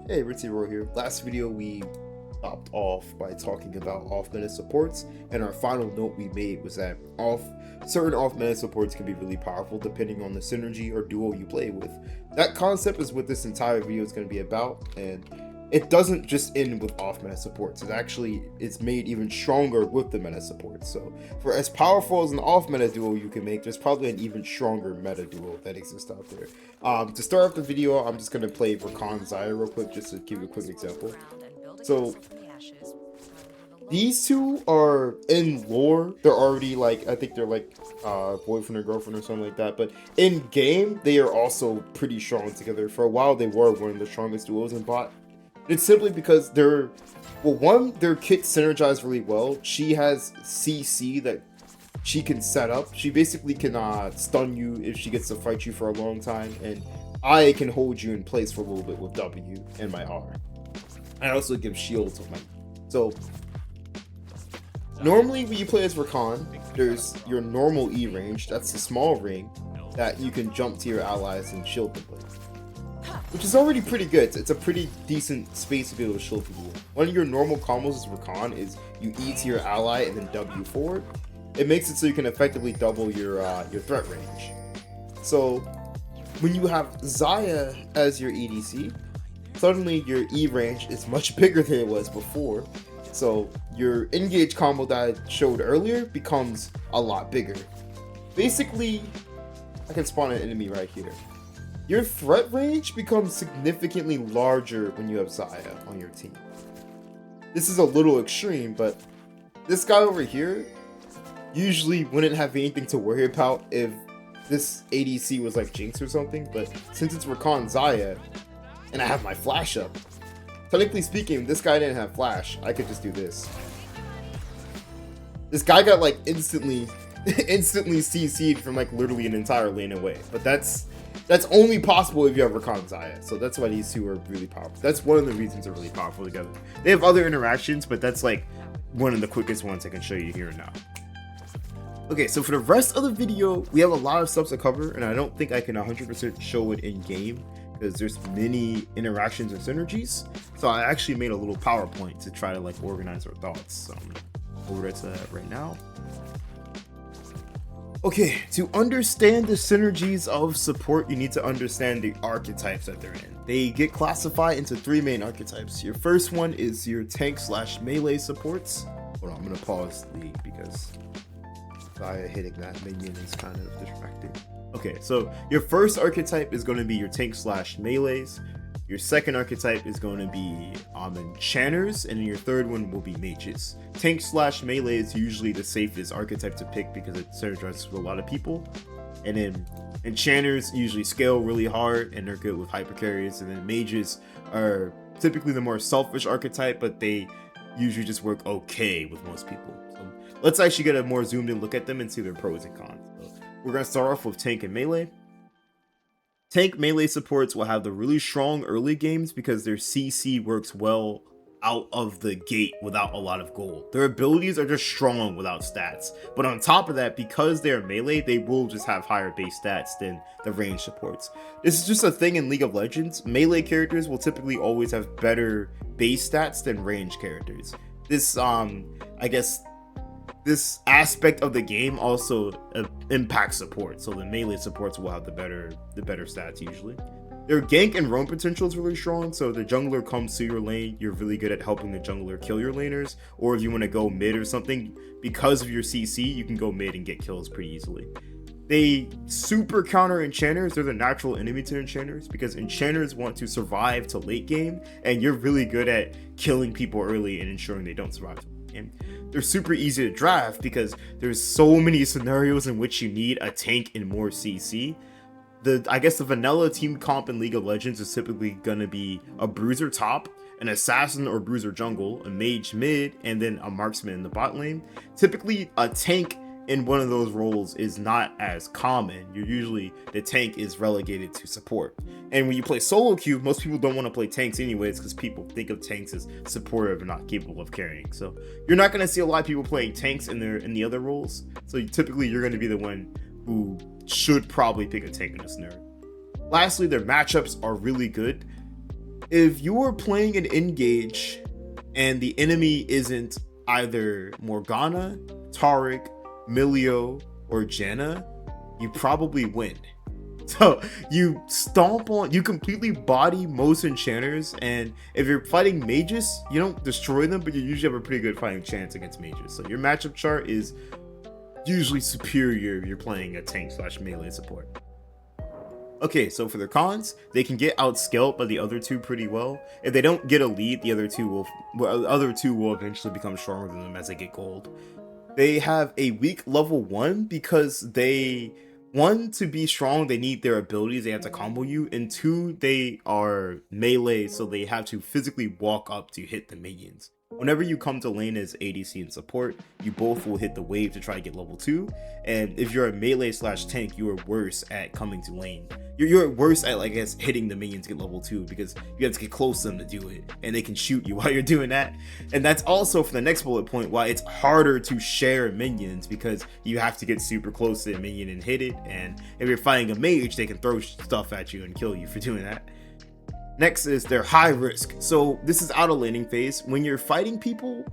Hey, Ritzy here. Last video we stopped off by talking about off-meta supports, and our final note we made was that certain off-meta supports can be really powerful depending on the synergy or duo you play with. That concept is what this entire video is going to be about, and it doesn't just end with off-meta supports. It's made even stronger with the meta supports. So for as powerful as an off-meta duo you can make, there's probably an even stronger meta duo that exists out there. To start off the video, I'm just going to play Rakan Xayah real quick, just to give you a quick example. So these two are in lore, they're already like, I think they're like boyfriend or girlfriend or something like that, but in game they are also pretty strong together. For a while they were one of the strongest duos in bot. It's simply because their kits synergize really well. She has CC that she can set up. She basically can stun you if she gets to fight you for a long time, and I can hold you in place for a little bit with W and my R. I also give shields with my... So normally when you play as Rakan, there's your normal E range, that's the small ring that you can jump to your allies and shield them with, which is already pretty good. It's a pretty decent space to be able to shield people. One of your normal combos as Rakan is you E to your ally and then W forward. It makes it so you can effectively double your threat range. So when you have Xayah as your EDC, suddenly your E range is much bigger than it was before. So your engage combo that I showed earlier becomes a lot bigger. Basically, I can spawn an enemy right here. Your threat range becomes significantly larger when you have Xayah on your team. This is a little extreme, but this guy over here usually wouldn't have anything to worry about if this ADC was like Jinx or something, but since it's Rakan Xayah, and I have my flash up, technically speaking, this guy didn't have flash, I could just do this. This guy got like instantly CC'd from like literally an entire lane away, but that's only possible if you have Rakan Xayah, so that's why these two are really powerful. That's one of the reasons they're really powerful together. They have other interactions, but that's like one of the quickest ones I can show you here and now. Okay, so for the rest of the video, we have a lot of stuff to cover, and I don't think I can 100% show it in game because there's many interactions and synergies. So I actually made a little PowerPoint to try to like organize our thoughts. So I'm gonna go over to that right now. Okay, to understand the synergies of support, you need to understand the archetypes that they're in. They get classified into three main archetypes. Your first one is your tank/melee supports. Hold on, I'm gonna pause the because hitting that minion is kind of distracting. Okay, so your first archetype is going to be your tank/melees. Your second archetype is going to be enchanters, and then your third one will be mages. Tank/melee is usually the safest archetype to pick because it synergizes with a lot of people. And then enchanters usually scale really hard and they're good with hyper carriers. And then mages are typically the more selfish archetype, but they usually just work okay with most people. So let's actually get a more zoomed in look at them and see their pros and cons. So we're going to start off with tank and melee. Tank melee supports will have the really strong early games because their CC works well out of the gate without a lot of gold. Their abilities are just strong without stats. But on top of that, because they're melee, they will just have higher base stats than the range supports. This is just a thing in League of Legends. Melee characters will typically always have better base stats than range characters. This, I guess, this aspect of the game also impacts support, so the melee supports will have the better stats usually. Their gank and roam potential is really strong, so the jungler comes to your lane, you're really good at helping the jungler kill your laners, or if you want to go mid or something, because of your CC, you can go mid and get kills pretty easily. They super counter enchanters. They're the natural enemy to enchanters because enchanters want to survive to late game, and you're really good at killing people early and ensuring they don't survive. And they're super easy to draft because there's so many scenarios in which you need a tank and more CC. I guess the vanilla team comp in League of Legends is typically gonna be a bruiser top, an assassin or bruiser jungle, a mage mid, and then a marksman in the bot lane. Typically a tank in one of those roles is not as common. The tank is relegated to support. And when you play solo queue, most people don't want to play tanks anyways because people think of tanks as supportive and not capable of carrying. So you're not going to see a lot of people playing tanks in the other roles. So typically you're going to be the one who should probably pick a tank in this scenario. Lastly, their matchups are really good. If you're playing an engage and the enemy isn't either Morgana, Taric, Milio, or Janna, you probably win. So you completely body most enchanters, and if you're fighting mages, you don't destroy them, but you usually have a pretty good fighting chance against mages. So your matchup chart is usually superior if you're playing a tank slash melee support. Okay, so for their cons, they can get outscaled by the other two pretty well. If they don't get a lead, the other two will eventually become stronger than them as they get gold. They have a weak level 1 because to be strong, they need their abilities, they have to combo you, and 2, they are melee, so they have to physically walk up to hit the minions. Whenever you come to lane as ADC and support, you both will hit the wave to try to get level 2, and if you're a melee slash tank, you are worse at coming to lane. You're worse at, like, I guess, hitting the minions to get level 2 because you have to get close to them to do it, and they can shoot you while you're doing that. And that's also for the next bullet point why it's harder to share minions, because you have to get super close to a minion and hit it, and if you're fighting a mage, they can throw stuff at you and kill you for doing that. Next is their high risk. So this is out of laning phase. When you're fighting people,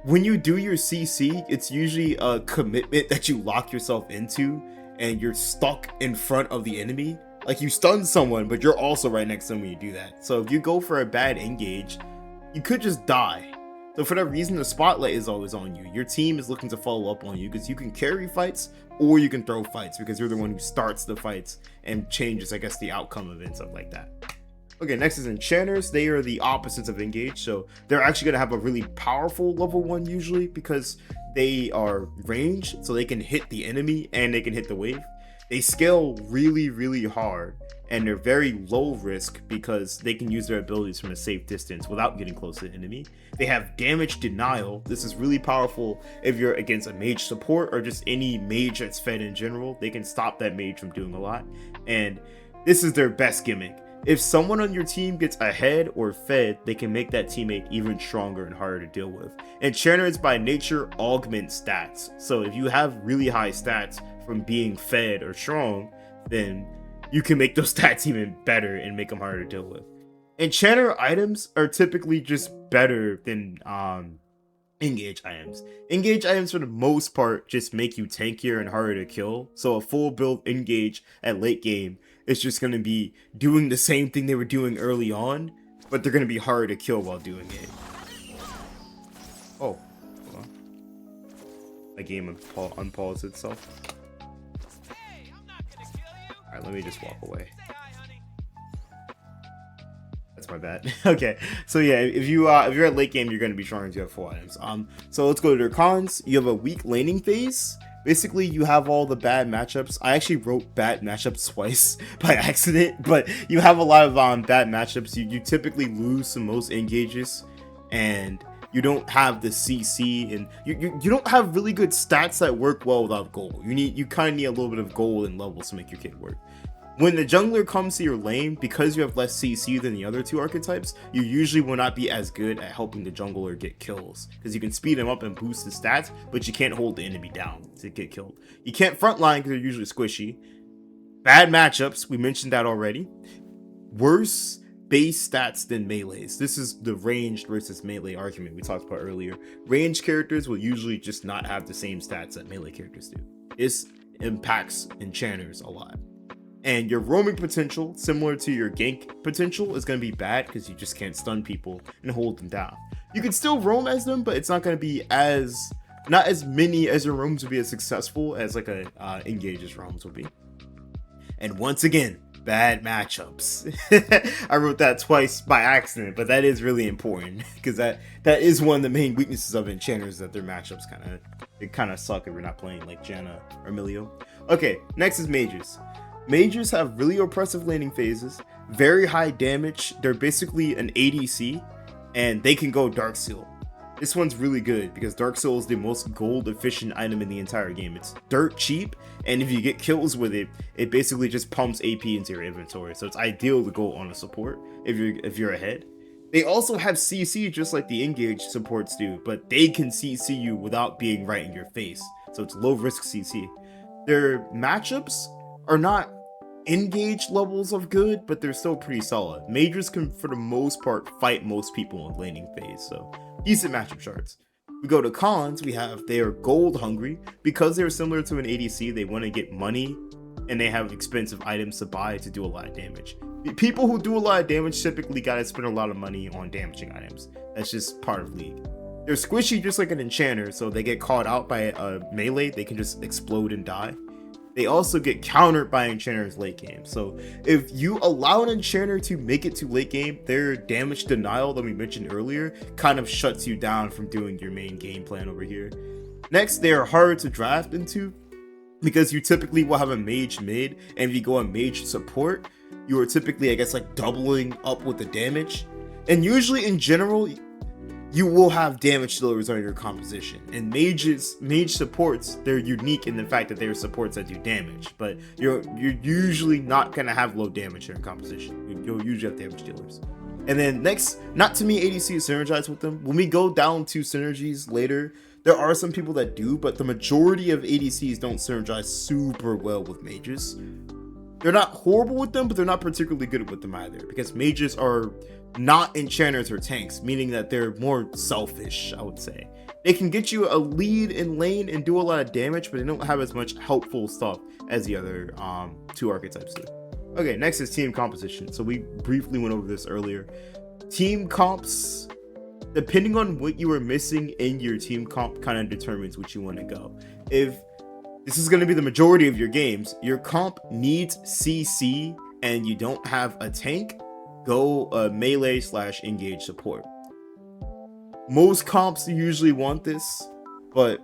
when you do your CC, it's usually a commitment that you lock yourself into, and you're stuck in front of the enemy. Like, you stun someone, but you're also right next to them when you do that. So if you go for a bad engage, you could just die. So for that reason, the spotlight is always on you. Your team is looking to follow up on you because you can carry fights or you can throw fights, because you're the one who starts the fights and changes, I guess, the outcome of it and stuff like that. Okay, next is Enchanters. They are the opposites of Engage, so they're actually going to have a really powerful level 1 usually, because they are ranged, so they can hit the enemy and they can hit the wave. They scale really, really hard, and they're very low risk because they can use their abilities from a safe distance without getting close to the enemy. They have damage denial. This is really powerful if you're against a mage support or just any mage that's fed in general. They can stop that mage from doing a lot, and this is their best gimmick. If someone on your team gets ahead or fed, they can make that teammate even stronger and harder to deal with. Enchanters by nature augment stats. So if you have really high stats from being fed or strong, then you can make those stats even better and make them harder to deal with. Enchanter items are typically just better than engage items. Engage items for the most part just make you tankier and harder to kill. So a full build engage at late game is just going to be doing the same thing they were doing early on, but they're going to be harder to kill while doing it. Oh, hold on. The game unpaused itself. Alright, let me just walk away. That's my bad. Okay, so yeah, if you're at late game, you're going to be stronger if you have full items. So let's go to their cons. You have a weak laning phase. Basically, you have all the bad matchups. I actually wrote bad matchups twice by accident, but you have a lot of bad matchups. You typically lose to most engages, and you don't have the CC, and you don't have really good stats that work well without gold. You kind of need a little bit of gold and levels to make your kit work. When the jungler comes to your lane, because you have less CC than the other two archetypes, you usually will not be as good at helping the jungler get kills, because you can speed him up and boost his stats, but you can't hold the enemy down to get killed. You can't frontline because they're usually squishy. Bad matchups, we mentioned that already. Worse base stats than melees. This is the ranged versus melee argument we talked about earlier. Ranged characters will usually just not have the same stats that melee characters do. This impacts enchanters a lot. And your roaming potential, similar to your gank potential, is going to be bad because you just can't stun people and hold them down. You can still roam as them, but it's not going to be not as many as your roams would be as successful as like a engage's roams would be. And once again, bad matchups. I wrote that twice by accident, but that is really important because that is one of the main weaknesses of enchanters, that their matchups kind of suck if you're not playing like Janna or Milio. Okay, next is mages. Mages have really oppressive laning phases, very high damage. They're basically an ADC, and they can go Dark Seal. This one's really good because Dark Seal is the most gold efficient item in the entire game. It's dirt cheap, and if you get kills with it, it basically just pumps AP into your inventory. So it's ideal to go on a support if you're ahead. They also have CC just like the engage supports do, but they can CC you without being right in your face. So it's low risk CC. Their matchups are not engage levels of good, but they're still pretty solid. Mages can, for the most part, fight most people in laning phase, so decent matchup charts. We go to cons, we have they are gold hungry. Because they're similar to an ADC, they want to get money, and they have expensive items to buy to do a lot of damage. People who do a lot of damage typically gotta spend a lot of money on damaging items. That's just part of League. They're squishy just like an Enchanter, so they get caught out by a melee, they can just explode and die. They also get countered by Enchanters late game. So if you allow an Enchanter to make it to late game, their damage denial that we mentioned earlier kind of shuts you down from doing your main game plan over here. Next, they are hard to draft into because you typically will have a mage mid, and if you go on mage support, you are typically, I guess, like doubling up with the damage. And usually in general, you will have damage dealers on your composition, and mage supports, they're unique in the fact that they're supports that do damage, but you're usually not gonna have low damage in your composition. You'll usually have damage dealers. And then next, not to me ADC synergize with them. When we go down to synergies later, there are some people that do, but the majority of ADCs don't synergize super well with mages. They're not horrible with them, but they're not particularly good with them either, because mages are not enchanters or tanks, meaning that they're more selfish, I would say. They can get you a lead in lane and do a lot of damage, but they don't have as much helpful stuff as the other two archetypes do. Okay, next is team composition. So we briefly went over this earlier. Team comps, depending on what you are missing in your team comp, kind of determines which you want to go. If this is going to be the majority of your games, your comp needs CC and you don't have a tank, go melee / engage support. Most comps usually want this, but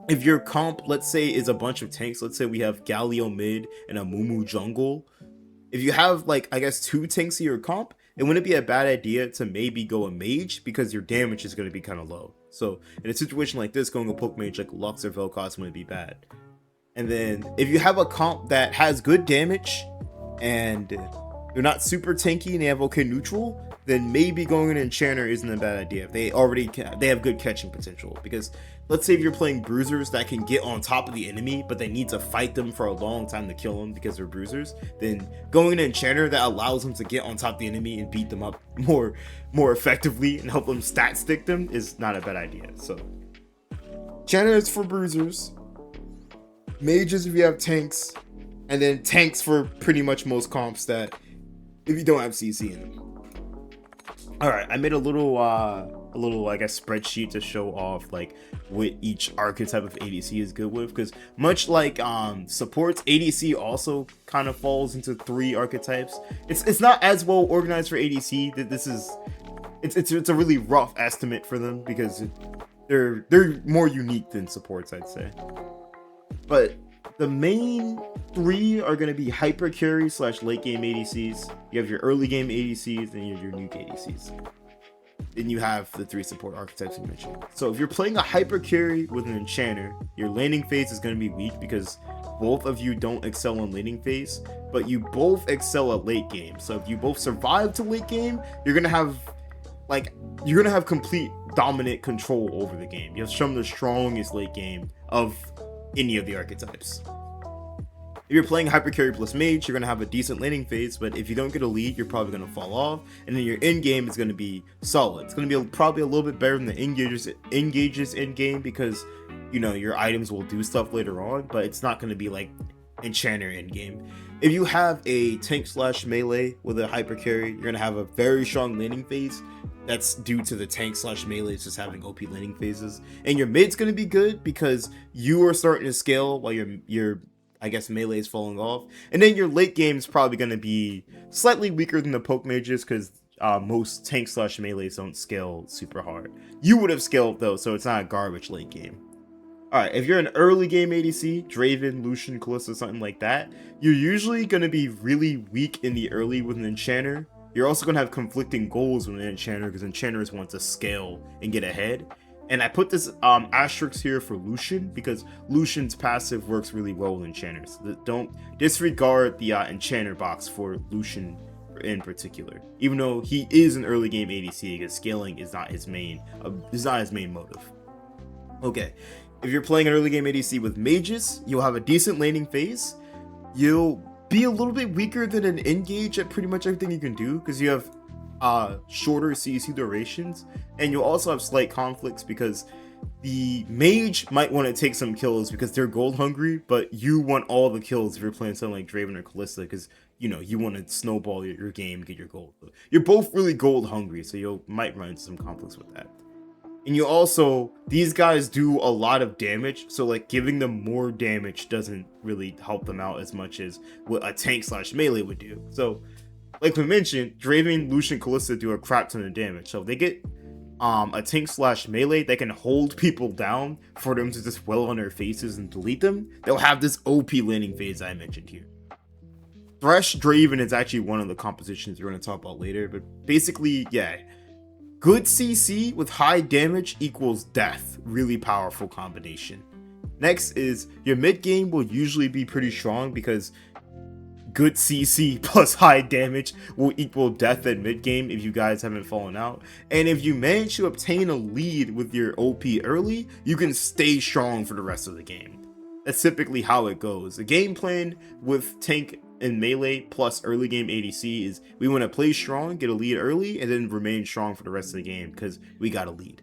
if your comp, let's say, is a bunch of tanks, let's say we have Galio mid and a Mumu jungle, if you have, like, I guess 2 tanks in your comp, it wouldn't be a bad idea to maybe go a mage, because your damage is going to be kind of low. So in a situation like this, going a poke mage like Lux or Vel'Koz wouldn't be bad. And then if you have a comp that has good damage and they're not super tanky and they have okay neutral, then maybe going an Enchanter isn't a bad idea. They have good catching potential, because let's say if you're playing bruisers that can get on top of the enemy, but they need to fight them for a long time to kill them because they're bruisers, then going an Enchanter that allows them to get on top of the enemy and beat them up more effectively and help them stat stick them is not a bad idea. So Enchanter is for bruisers, mages if you have tanks, and then tanks for pretty much most comps that if you don't have CC in them. All right, I made a little I guess spreadsheet to show off like what each archetype of ADC is good with, because much like supports, ADC also kind of falls into 3 archetypes. It's not as well organized for ADC. That this is it's a really rough estimate for them, because they're more unique than supports, I'd say. But the main 3 are going to be hyper carry / late game ADCs. You have your early game ADCs, and you have your nuke ADCs. Then you have the 3 support archetypes you mentioned. So if you're playing a hyper carry with an Enchanter, your laning phase is going to be weak, because both of you don't excel in laning phase, but you both excel at late game. So if you both survive to late game, you're going to have complete dominant control over the game. You have some of the strongest late game of any of the archetypes. If you're playing hyper carry plus mage, you're going to have a decent laning phase, but if you don't get a lead, you're probably going to fall off, and then your end game is going to be solid. It's going to be probably a little bit better than the engages end game, because you know your items will do stuff later on, but it's not going to be like Enchanter end game. If you have a tank / melee with a hyper carry, you're going to have a very strong laning phase. That's due to the tank / melee just having OP laning phases. And your mid's going to be good because you are starting to scale while your I guess melee is falling off. And then your late game is probably going to be slightly weaker than the poke mages, because most tank / melees don't scale super hard. You would have scaled though, so it's not a garbage late game. Alright, if you're an early game ADC, Draven, Lucian, Kalista, something like that, you're usually going to be really weak in the early with an Enchanter. You're also going to have conflicting goals with an Enchanter, because Enchanters want to scale and get ahead. And I put this asterisk here for Lucian, because Lucian's passive works really well with Enchanters. Don't disregard the Enchanter box for Lucian in particular. Even though he is an early game ADC, because scaling is not his main motive. Okay, if you're playing an early game ADC with mages, you'll have a decent laning phase. You'll be a little bit weaker than an Engage at pretty much everything you can do, because you have shorter CC durations, and you'll also have slight conflicts because the Mage might want to take some kills because they're gold hungry, but you want all the kills if you're playing something like Draven or Kalista, because you know you want to snowball your game, get your gold. You're both really gold hungry, so you might run into some conflicts with that. And you also, these guys do a lot of damage, so like giving them more damage doesn't really help them out as much as what a tank slash melee would do. So like we mentioned, Draven, Lucian, Kalista do a crap ton of damage, so if they get a tank slash melee that can hold people down for them to just well on their faces and delete them, they'll have this OP landing phase I mentioned here. Thresh Draven is actually one of the compositions we're going to talk about later, but basically, yeah, good CC with high damage equals death. Really powerful combination. Next is your mid game will usually be pretty strong because good CC plus high damage will equal death at mid game if you guys haven't fallen out. And if you manage to obtain a lead with your OP early, you can stay strong for the rest of the game. That's typically how it goes. The game plan with tank and melee plus early game ADC is we want to play strong, get a lead early, and then remain strong for the rest of the game because we got a lead.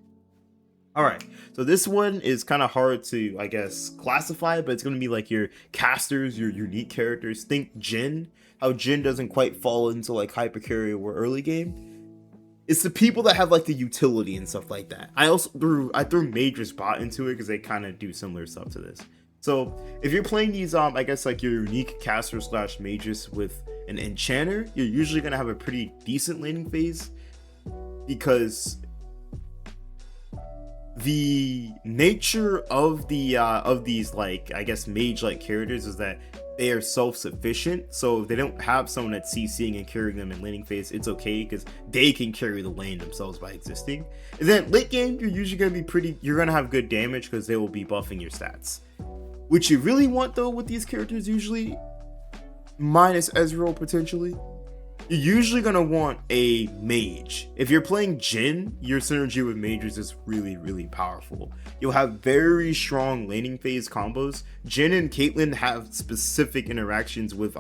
Alright, so this one is kind of hard to, I guess, classify, but it's going to be like your casters, your unique characters. Think Jhin, how Jhin doesn't quite fall into like hypercarry or early game. It's the people that have like the utility and stuff like that. I threw Mage's bot into it because they kind of do similar stuff to this. So if you're playing these, I guess like your unique caster slash mages with an Enchanter, you're usually going to have a pretty decent laning phase because the nature of these like, I guess, mage-like characters is that they are self-sufficient. So if they don't have someone that's CCing and carrying them in laning phase, it's okay because they can carry the lane themselves by existing. And then late game, you're usually going to be you're going to have good damage because they will be buffing your stats. What you really want though with these characters usually, minus Ezreal potentially, you're usually going to want a mage. If you're playing Jhin, your synergy with mages is really, really powerful. You'll have very strong laning phase combos. Jhin and Caitlyn have specific interactions with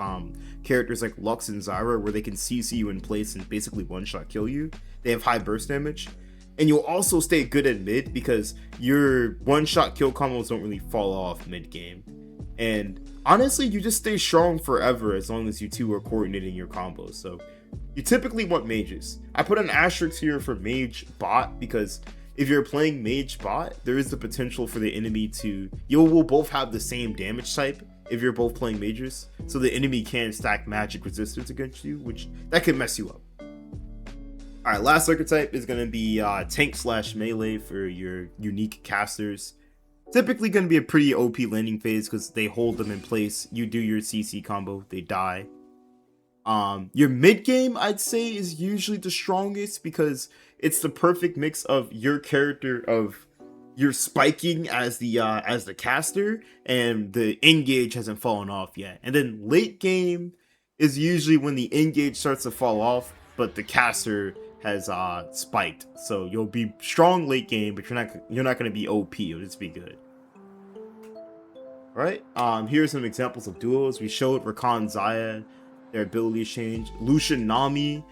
characters like Lux and Zyra where they can CC you in place and basically one-shot kill you. They have high burst damage. And you'll also stay good at mid because your one-shot kill combos don't really fall off mid-game. And honestly, you just stay strong forever as long as you two are coordinating your combos. So you typically want mages. I put an asterisk here for mage bot because if you're playing mage bot, there is the potential for the enemy to... You will both have the same damage type if you're both playing mages. So the enemy can stack magic resistance against you, which that can mess you up. Alright, last archetype is going to be tank slash melee for your unique casters. Typically going to be a pretty OP landing phase because they hold them in place. You do your CC combo, they die. Your mid game, I'd say, is usually the strongest because it's the perfect mix of your character of your spiking as the caster and the engage hasn't fallen off yet. And then late game is usually when the engage starts to fall off, but the caster has spiked, so you'll be strong late game, but you're not going to be OP. You'll just be good. All right. Here's some examples of duos. We showed Rakan Xayah, their abilities change. Lucian Nami,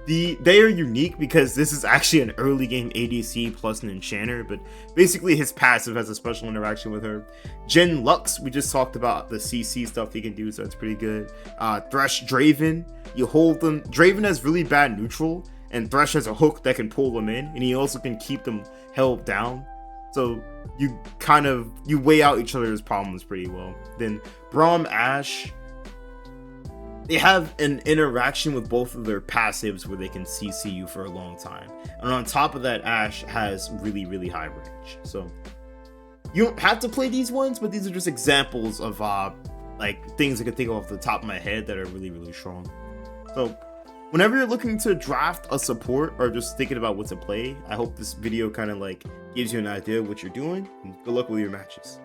they are unique because this is actually an early game ADC plus an Enchanter, but basically his passive has a special interaction with her. Jhin Lux, we just talked about the CC stuff he can do, so it's pretty good. Thresh Draven, you hold them. Draven has really bad neutral, and Thresh has a hook that can pull them in, and he also can keep them held down. So you weigh out each other's problems pretty well. Then Braum Ashe, they have an interaction with both of their passives where they can CC you for a long time. And on top of that, Ashe has really, really high range. So you don't have to play these ones, but these are just examples of like things I can think of off the top of my head that are really, really strong. So whenever you're looking to draft a support or just thinking about what to play, I hope this video kind of like gives you an idea of what you're doing. And good luck with your matches.